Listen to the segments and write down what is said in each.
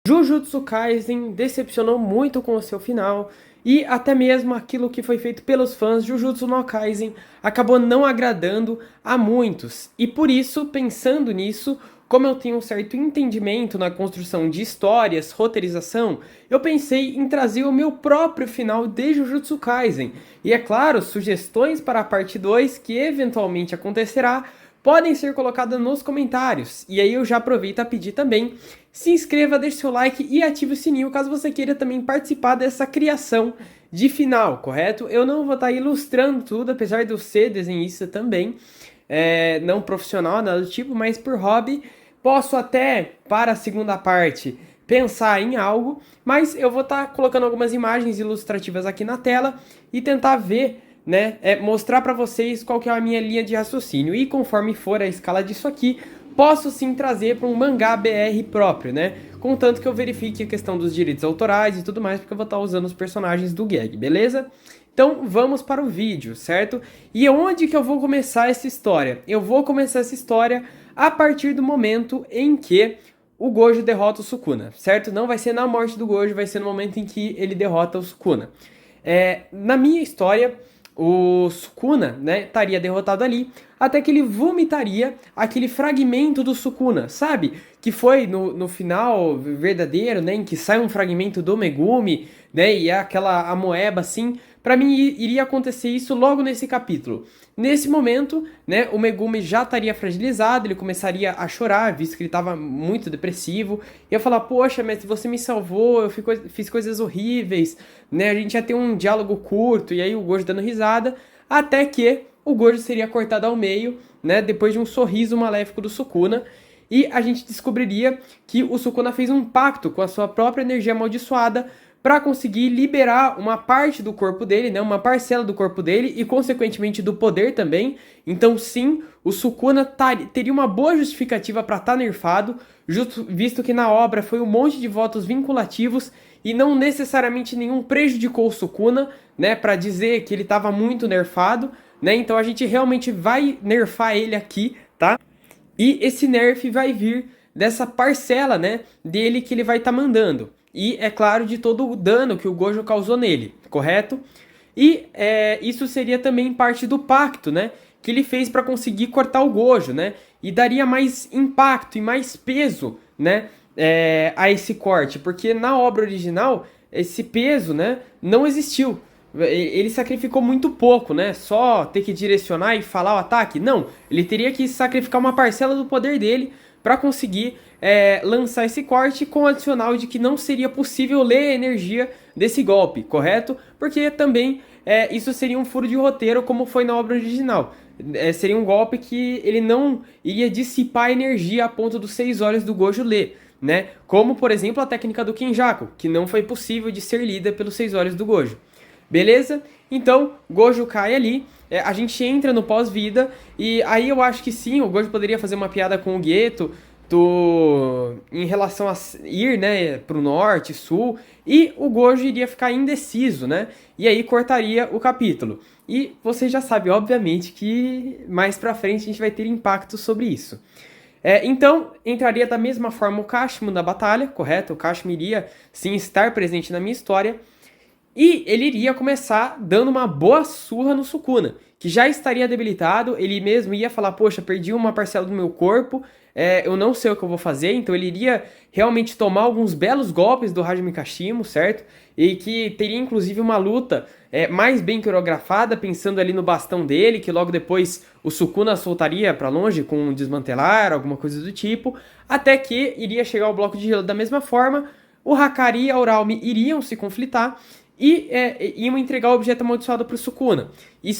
Jujutsu Kaisen decepcionou muito com o seu final, e até mesmo aquilo que foi feito pelos fãs, Jujutsu no Kaisen, acabou não agradando a muitos. E por isso, pensando nisso, como eu tenho um certo entendimento na construção de histórias, roteirização, eu pensei em trazer o meu próprio final de Jujutsu Kaisen. E é claro, sugestões para a parte 2, que eventualmente acontecerá, podem ser colocadas nos comentários. E aí eu já aproveito a pedir também, se inscreva, deixe seu like e ative o sininho caso você queira também participar dessa criação de final, correto? Eu não vou estar ilustrando tudo, apesar de eu ser desenhista também, não profissional, nada do tipo, mas por hobby, posso até, para a segunda parte, pensar em algo, mas eu vou estar colocando algumas imagens ilustrativas aqui na tela e tentar ver, né, mostrar para vocês qual que é a minha linha de raciocínio. E conforme for a escala disso aqui, posso sim trazer para um mangá BR próprio, né? Contanto que eu verifique a questão dos direitos autorais e tudo mais, porque eu vou estar usando os personagens do gag, beleza? Então vamos para o vídeo, certo? E onde que eu vou começar essa história? Eu vou começar essa história a partir do momento em que o Gojo derrota o Sukuna, certo? Não vai ser na morte do Gojo, vai ser no momento em que ele derrota o Sukuna. Na minha história, o Sukuna, né, estaria derrotado ali, até que ele vomitaria aquele fragmento do Sukuna, sabe? Que foi no final verdadeiro, né, em que sai um fragmento do Megumi, né, e é aquela amoeba assim. Pra mim iria acontecer isso logo nesse capítulo. Nesse momento, né, o Megumi já estaria fragilizado, ele começaria a chorar, visto que ele estava muito depressivo. Ia falar, poxa, mas você me salvou, eu fiz coisas horríveis, né? A gente ia ter um diálogo curto, e aí o Gojo dando risada, até que o Gojo seria cortado ao meio, né, depois de um sorriso maléfico do Sukuna. E a gente descobriria que o Sukuna fez um pacto com a sua própria energia amaldiçoada para conseguir liberar uma parte do corpo dele, né, uma parcela do corpo dele e, consequentemente, do poder também. Então, sim, o Sukuna teria uma boa justificativa para estar nerfado, visto que na obra foi um monte de votos vinculativos e não necessariamente nenhum prejudicou o Sukuna, né, para dizer que ele estava muito nerfado, né? Então a gente realmente vai nerfar ele aqui, tá? E esse nerf vai vir dessa parcela, né, dele que ele vai estar mandando. E, é claro, de todo o dano que o Gojo causou nele, correto? E isso seria também parte do pacto, né, que ele fez para conseguir cortar o Gojo, né? E daria mais impacto e mais peso, né, a esse corte. Porque na obra original, esse peso, né, não existiu. Ele sacrificou muito pouco, né? Só ter que direcionar e falar o ataque? Não, ele teria que sacrificar uma parcela do poder dele para conseguir lançar esse corte, com o adicional de que não seria possível ler a energia desse golpe, correto? Porque também isso seria um furo de roteiro, como foi na obra original. Seria um golpe que ele não iria dissipar energia a ponto dos 6 olhos do Gojo ler, né? Como, por exemplo, a técnica do Kenjaku, que não foi possível de ser lida pelos 6 olhos do Gojo. Beleza? Então, Gojo cai ali, a gente entra no pós-vida, e aí eu acho que sim, o Gojo poderia fazer uma piada com o Geto em relação a ir, né, pro norte, sul, e o Gojo iria ficar indeciso, né? E aí cortaria o capítulo. E você já sabe, obviamente, que mais pra frente a gente vai ter impacto sobre isso. Então, entraria da mesma forma o Kashimo na batalha, correto? O Kashimo iria sim estar presente na minha história. E ele iria começar dando uma boa surra no Sukuna, que já estaria debilitado. Ele mesmo ia falar, poxa, perdi uma parcela do meu corpo, eu não sei o que eu vou fazer. Então ele iria realmente tomar alguns belos golpes do Hajime Kashimo, certo? E que teria inclusive uma luta mais bem coreografada, pensando ali no bastão dele, que logo depois o Sukuna soltaria para longe com um desmantelar, alguma coisa do tipo, até que iria chegar o bloco de gelo da mesma forma. O Hakari e a Uraume iriam se conflitar e iam entregar o objeto amaldiçoado para o Sukuna.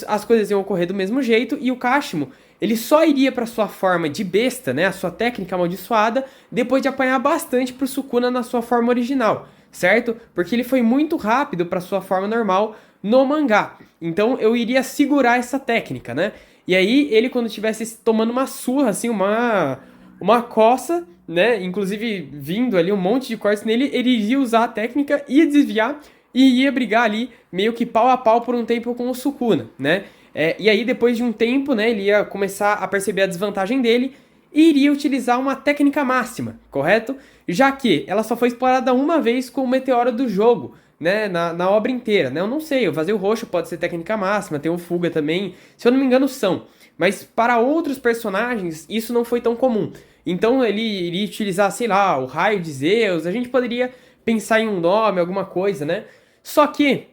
As coisas iam ocorrer do mesmo jeito, e o Kashimo, ele só iria para sua forma de besta, né, a sua técnica amaldiçoada, depois de apanhar bastante para o Sukuna na sua forma original, certo? Porque ele foi muito rápido para sua forma normal no mangá. Então eu iria segurar essa técnica, né? E aí ele, quando estivesse tomando uma surra, assim, uma coça, né, inclusive vindo ali um monte de cortes nele, ele iria usar a técnica, ia desviar e ia brigar ali meio que pau a pau por um tempo com o Sukuna, né? E aí depois de um tempo, né, ele ia começar a perceber a desvantagem dele, e iria utilizar uma técnica máxima, correto? Já que ela só foi explorada uma vez com o meteoro do jogo, né, na obra inteira, né? Eu não sei, o vazio roxo pode ser técnica máxima, tem o fuga também, se eu não me engano são. Mas para outros personagens isso não foi tão comum. Então ele iria utilizar, sei lá, o raio de Zeus, a gente poderia pensar em um nome, alguma coisa, né? Só que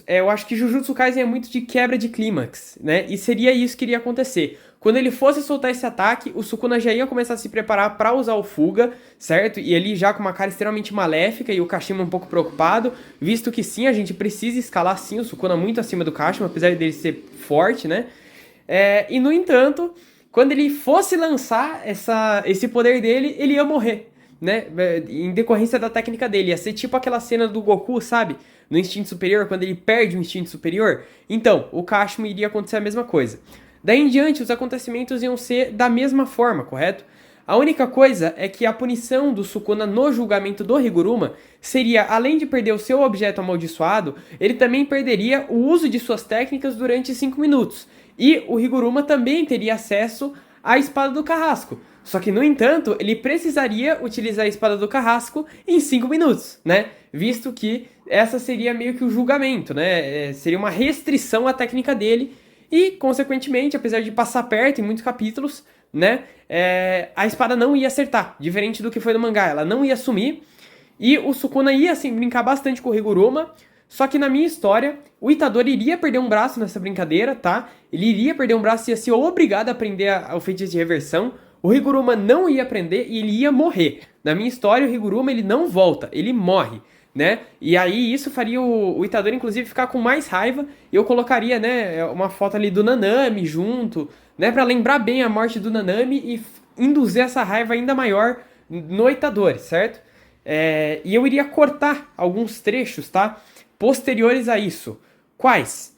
eu acho que Jujutsu Kaisen é muito de quebra de clímax, né? E seria isso que iria acontecer. Quando ele fosse soltar esse ataque, o Sukuna já ia começar a se preparar para usar o Fuga, certo? E ele já com uma cara extremamente maléfica e o Kashima um pouco preocupado, visto que sim, a gente precisa escalar sim o Sukuna muito acima do Kashima, apesar dele ser forte, né? E no entanto, quando ele fosse lançar esse poder dele, ele ia morrer, né? Em decorrência da técnica dele. Ia ser tipo aquela cena do Goku, sabe? No instinto superior, quando ele perde o instinto superior. Então, o Kashima iria acontecer a mesma coisa. Daí em diante, os acontecimentos iam ser da mesma forma, correto? A única coisa é que a punição do Sukuna no julgamento do Higuruma seria, além de perder o seu objeto amaldiçoado, ele também perderia o uso de suas técnicas durante 5 minutos. E o Higuruma também teria acesso à espada do carrasco. Só que, no entanto, ele precisaria utilizar a espada do carrasco em 5 minutos, né? Visto que essa seria meio que o julgamento, né? Seria uma restrição à técnica dele e, consequentemente, apesar de passar perto em muitos capítulos, né? A espada não ia acertar, diferente do que foi no mangá. Ela não ia sumir e o Sukuna ia, assim, brincar bastante com o Higuruma. Só que na minha história, o Itadori iria perder um braço nessa brincadeira, tá? Ele iria perder um braço e ia ser obrigado a aprender o feitiço de reversão. O Higuruma não ia aprender e ele ia morrer. Na minha história, o Higuruma ele não volta, ele morre, né? E aí isso faria o Itadori, inclusive, ficar com mais raiva. E eu colocaria, né, uma foto ali do Nanami junto, né? Pra lembrar bem a morte do Nanami e induzir essa raiva ainda maior no Itadori, certo? E eu iria cortar alguns trechos, tá? Posteriores a isso. Quais?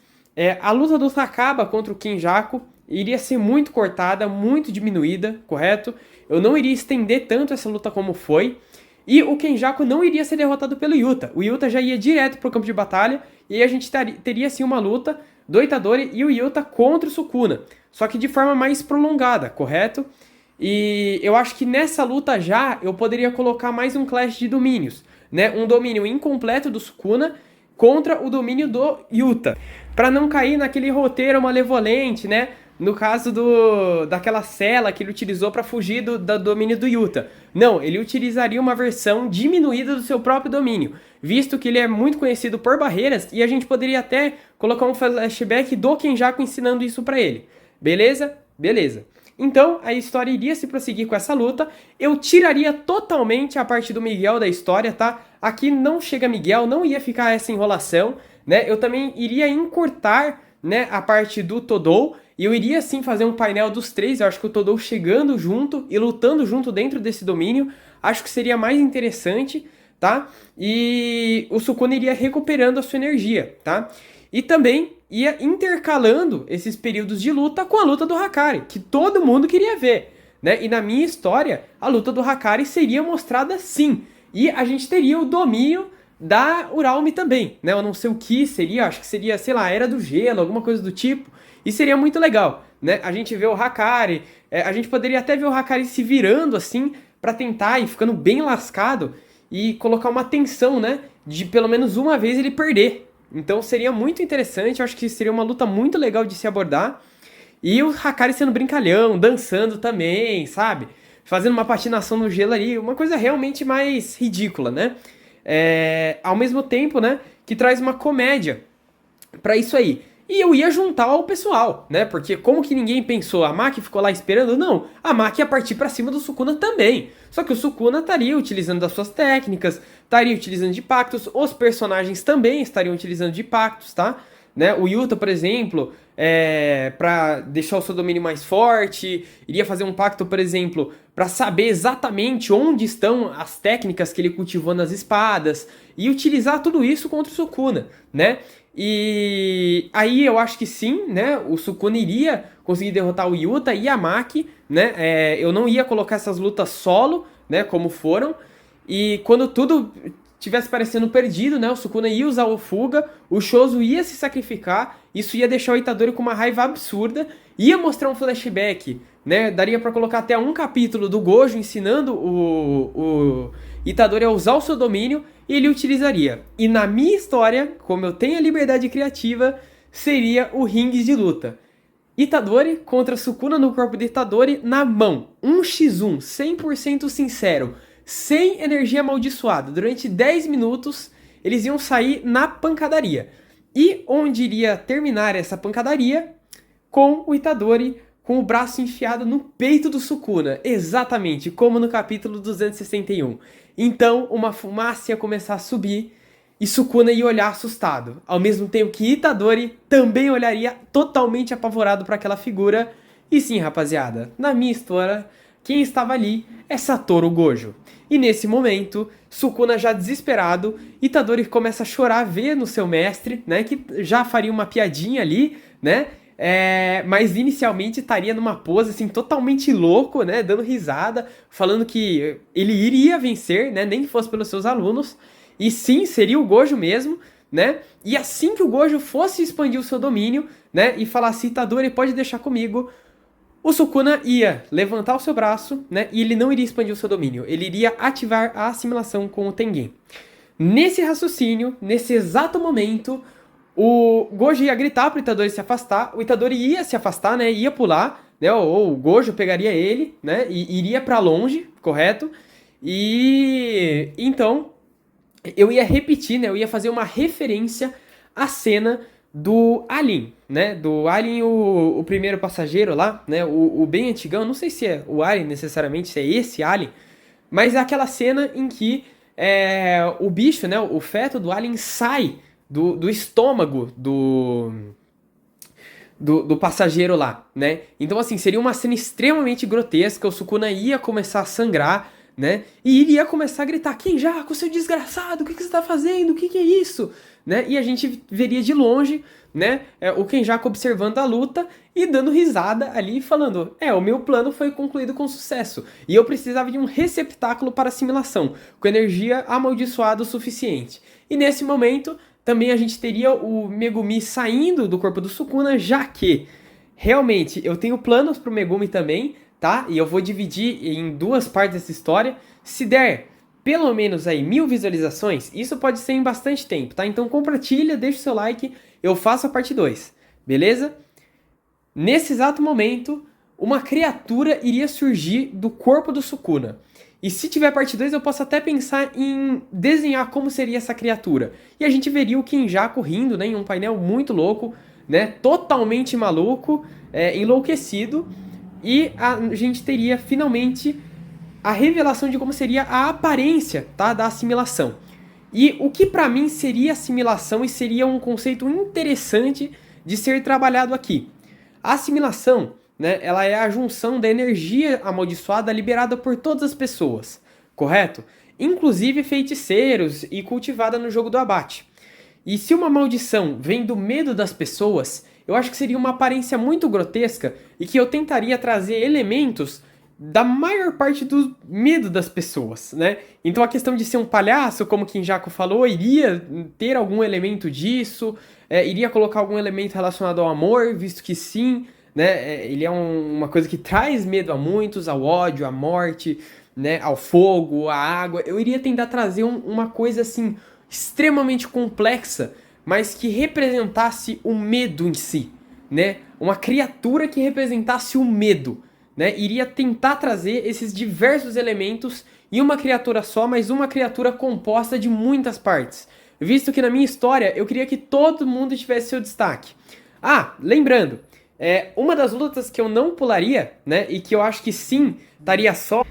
A luta do Sakaba contra o Kenjaku iria ser muito cortada, muito diminuída, correto? Eu não iria estender tanto essa luta como foi. E o Kenjaku não iria ser derrotado pelo Yuta. O Yuta já ia direto pro campo de batalha. E aí a gente teria sim uma luta do Itadori e o Yuta contra o Sukuna. Só que de forma mais prolongada, correto? E eu acho que nessa luta já eu poderia colocar mais um clash de domínios, né? Um domínio incompleto do Sukuna contra o domínio do Yuta. Para não cair naquele roteiro malevolente, né? No caso daquela cela que ele utilizou para fugir do domínio do Yuta. Não, ele utilizaria uma versão diminuída do seu próprio domínio, visto que ele é muito conhecido por barreiras e a gente poderia até colocar um flashback do Kenjaku ensinando isso para ele. Beleza? Beleza. Então, a história iria se prosseguir com essa luta. Eu tiraria totalmente a parte do Miguel da história, tá? Aqui não chega Miguel, não ia ficar essa enrolação, né? Eu também iria encurtar, né, a parte do Todou. E eu iria sim fazer um painel dos três. Eu acho que o Todou chegando junto e lutando junto dentro desse domínio. Acho que seria mais interessante, tá? E o Sukuna iria recuperando a sua energia, tá? E também ia intercalando esses períodos de luta com a luta do Hakari, que todo mundo queria ver, né? E na minha história, a luta do Hakari seria mostrada sim. E a gente teria o domínio da Uralme também, né? Eu não sei o que seria, acho que seria, sei lá, Era do Gelo, alguma coisa do tipo. E seria muito legal, né? A gente vê o Hakari, a gente poderia até ver o Hakari se virando assim pra tentar e ficando bem lascado e colocar uma tensão, né? De pelo menos uma vez ele perder. Então seria muito interessante, eu acho que seria uma luta muito legal de se abordar. E o Hakari sendo brincalhão, dançando também, sabe? Fazendo uma patinação no gelo ali, uma coisa realmente mais ridícula, né? Ao mesmo tempo, né, que traz uma comédia pra isso aí. E eu ia juntar o pessoal, né? Porque como que ninguém pensou, a Maki ficou lá esperando? Não, a Maki ia partir pra cima do Sukuna também. Só que o Sukuna estaria utilizando das suas técnicas, estaria utilizando de pactos, os personagens também estariam utilizando de pactos, tá? Né? O Yuta, por exemplo, para deixar o seu domínio mais forte, iria fazer um pacto, por exemplo, para saber exatamente onde estão as técnicas que ele cultivou nas espadas e utilizar tudo isso contra o Sukuna, né? E aí eu acho que sim, né? O Sukuna iria conseguir derrotar o Yuta e a Maki, né? Eu não ia colocar essas lutas solo, né? Como foram. E quando tudo tivesse parecendo perdido, né? O Sukuna ia usar o Fuga, o Choso ia se sacrificar, isso ia deixar o Itadori com uma raiva absurda, ia mostrar um flashback, né? Daria pra colocar até um capítulo do Gojo ensinando o Itadori a usar o seu domínio e ele utilizaria. E na minha história, como eu tenho a liberdade criativa, seria o ringue de luta. Itadori contra Sukuna no corpo de Itadori na mão. 1x1, 100% sincero, sem energia amaldiçoada. Durante 10 minutos, eles iam sair na pancadaria. E onde iria terminar essa pancadaria? Com o Itadori com o braço enfiado no peito do Sukuna. Exatamente, como no capítulo 261. Então, uma fumaça ia começar a subir e Sukuna ia olhar assustado. Ao mesmo tempo que Itadori também olharia totalmente apavorado para aquela figura. E sim, rapaziada, na minha história, quem estava ali é Satoru Gojo. E nesse momento, Sukuna já desesperado, Itadori começa a chorar, ver no seu mestre, né, que já faria uma piadinha ali, né, mas inicialmente estaria numa pose assim totalmente louco, né, dando risada, falando que ele iria vencer, né, nem que fosse pelos seus alunos, e sim, seria o Gojo mesmo, né, e assim que o Gojo fosse expandir o seu domínio, né, e falasse, Itadori, pode deixar comigo, o Sukuna ia levantar o seu braço, né, e ele não iria expandir o seu domínio, ele iria ativar a assimilação com o Tengen. Nesse raciocínio, nesse exato momento, o Gojo ia gritar pro Itadori se afastar, o Itadori ia se afastar, né, ia pular, né, ou o Gojo pegaria ele, né, e iria pra longe, correto? E então, eu ia repetir, né, eu ia fazer uma referência à cena do Alien, né, do Alien, o primeiro passageiro lá, né, o bem antigão, não sei se é o Alien necessariamente, se é esse Alien, mas é aquela cena em que o bicho, né, o feto do Alien sai do estômago do passageiro lá, né? Então, assim, seria uma cena extremamente grotesca, o Sukuna ia começar a sangrar, né? E iria começar a gritar, Kenjaku, seu desgraçado, o que você tá fazendo? O que é isso? Né? E a gente veria de longe, né, o Kenjaku observando a luta e dando risada ali, falando, o meu plano foi concluído com sucesso, e eu precisava de um receptáculo para assimilação, com energia amaldiçoada o suficiente. E nesse momento, também a gente teria o Megumi saindo do corpo do Sukuna, já que, realmente, eu tenho planos pro Megumi também, tá? E eu vou dividir em duas partes dessa história. Se der pelo menos aí 1000 visualizações, isso pode ser em bastante tempo, tá? Então compartilha, deixa o seu like, eu faço a parte 2, beleza? Nesse exato momento, uma criatura iria surgir do corpo do Sukuna. E se tiver parte 2, eu posso até pensar em desenhar como seria essa criatura. E a gente veria o Kenjaku rindo, né, em um painel muito louco, né, totalmente maluco, enlouquecido. E a gente teria finalmente a revelação de como seria a aparência, tá, da assimilação. E o que para mim seria assimilação e seria um conceito interessante de ser trabalhado aqui. A assimilação, né, ela é a junção da energia amaldiçoada liberada por todas as pessoas, correto? Inclusive feiticeiros e cultivada no jogo do abate. E se uma maldição vem do medo das pessoas, eu acho que seria uma aparência muito grotesca e que eu tentaria trazer elementos da maior parte do medo das pessoas, né? Então a questão de ser um palhaço, como o Kenjaku falou, iria ter algum elemento disso, iria colocar algum elemento relacionado ao amor, visto que sim, né? Ele é uma coisa que traz medo a muitos, ao ódio, à morte, né? Ao fogo, à água. Eu iria tentar trazer uma coisa assim extremamente complexa, mas que representasse o medo em si, né? Uma criatura que representasse o medo, né? Iria tentar trazer esses diversos elementos em uma criatura só, mas uma criatura composta de muitas partes. Visto que na minha história eu queria que todo mundo tivesse seu destaque. Ah, lembrando, uma das lutas que eu não pularia, né, e que eu acho que sim, estaria só,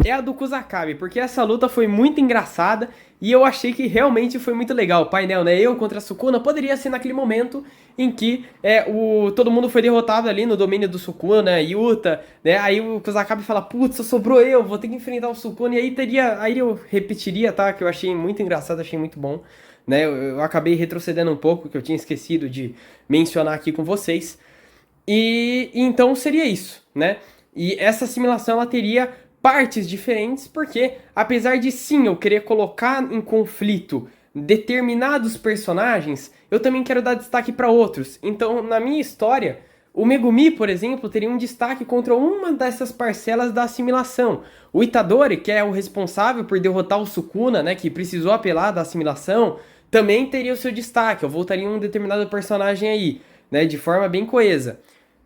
é a do Kusakabe, porque essa luta foi muito engraçada e eu achei que realmente foi muito legal. O painel, né, eu contra a Sukuna, poderia ser naquele momento em que todo mundo foi derrotado ali no domínio do Sukuna, Yuta, né, aí o Kusakabe fala, putz, só sobrou eu, vou ter que enfrentar o Sukuna, e aí eu repetiria, tá, que eu achei muito engraçado, achei muito bom, né, eu acabei retrocedendo um pouco, que eu tinha esquecido de mencionar aqui com vocês, e então seria isso, né, e essa assimilação ela teria partes diferentes, porque apesar de sim eu querer colocar em conflito determinados personagens, eu também quero dar destaque para outros. Então, na minha história, O Megumi, por exemplo, teria um destaque contra uma dessas parcelas da assimilação. O Itadori, que é o responsável por derrotar o Sukuna, né, que precisou apelar da assimilação, também teria o seu destaque. Eu voltaria em um determinado personagem aí, né, de forma bem coesa.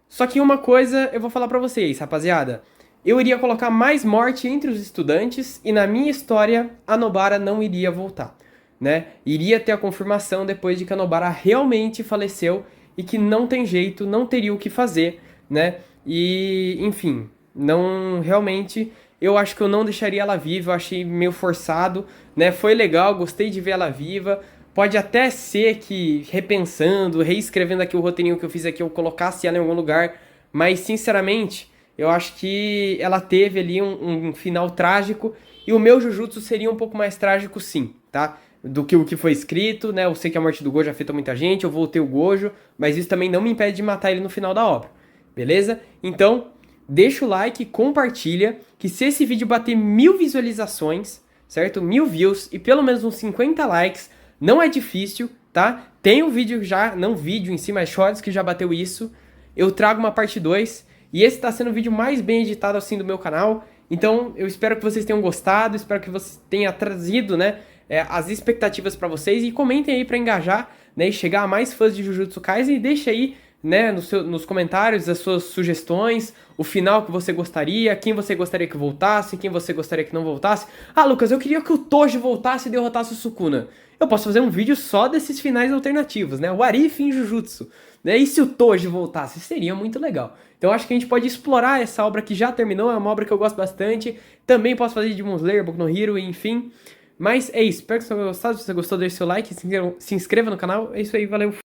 Só que uma coisa eu vou falar pra vocês, rapaziada. Eu iria colocar mais morte entre os estudantes e na minha história a Nobara não iria voltar, né? Iria ter a confirmação depois de que a Nobara realmente faleceu e que não tem jeito, não teria o que fazer, né? E, enfim, não realmente eu acho que eu não deixaria ela viva, eu achei meio forçado, né? Foi legal, gostei de ver ela viva. Pode até ser que, repensando, reescrevendo aqui o roteirinho que eu fiz aqui, eu colocasse ela em algum lugar, mas sinceramente, eu acho que ela teve ali um final trágico e o meu Jujutsu seria um pouco mais trágico, sim, tá? Do que o que foi escrito, né? Eu sei que a morte do Gojo afetou muita gente, eu voltei o Gojo, mas isso também não me impede de matar ele no final da obra, beleza? Então, deixa o like, compartilha, que se esse vídeo bater 1000 visualizações, certo? 1000 views e pelo menos uns 50 likes, não é difícil, tá? Tem um vídeo já, não vídeo em si, mas shorts que já bateu isso. Eu trago uma parte 2 e esse tá sendo o vídeo mais bem editado assim do meu canal. Então eu espero que vocês tenham gostado, espero que você tenha trazido, né, as expectativas pra vocês e comentem aí pra engajar, né, e chegar a mais fãs de Jujutsu Kaisen e deixa aí, né, nos comentários as suas sugestões, o final que você gostaria, quem você gostaria que voltasse, quem você gostaria que não voltasse. Ah, Lucas, eu queria que o Toji voltasse e derrotasse o Sukuna. Eu posso fazer um vídeo só desses finais alternativos, né? O Arif em Jujutsu. Né? E se o Toji voltasse? Seria muito legal. Então acho que a gente pode explorar essa obra que já terminou, é uma obra que eu gosto bastante. Também posso fazer de Demon Slayer, Boku no Hero, enfim. Mas é isso, espero que você tenha gostado. Se você gostou, deixe seu like, se inscreva no canal. É isso aí, valeu!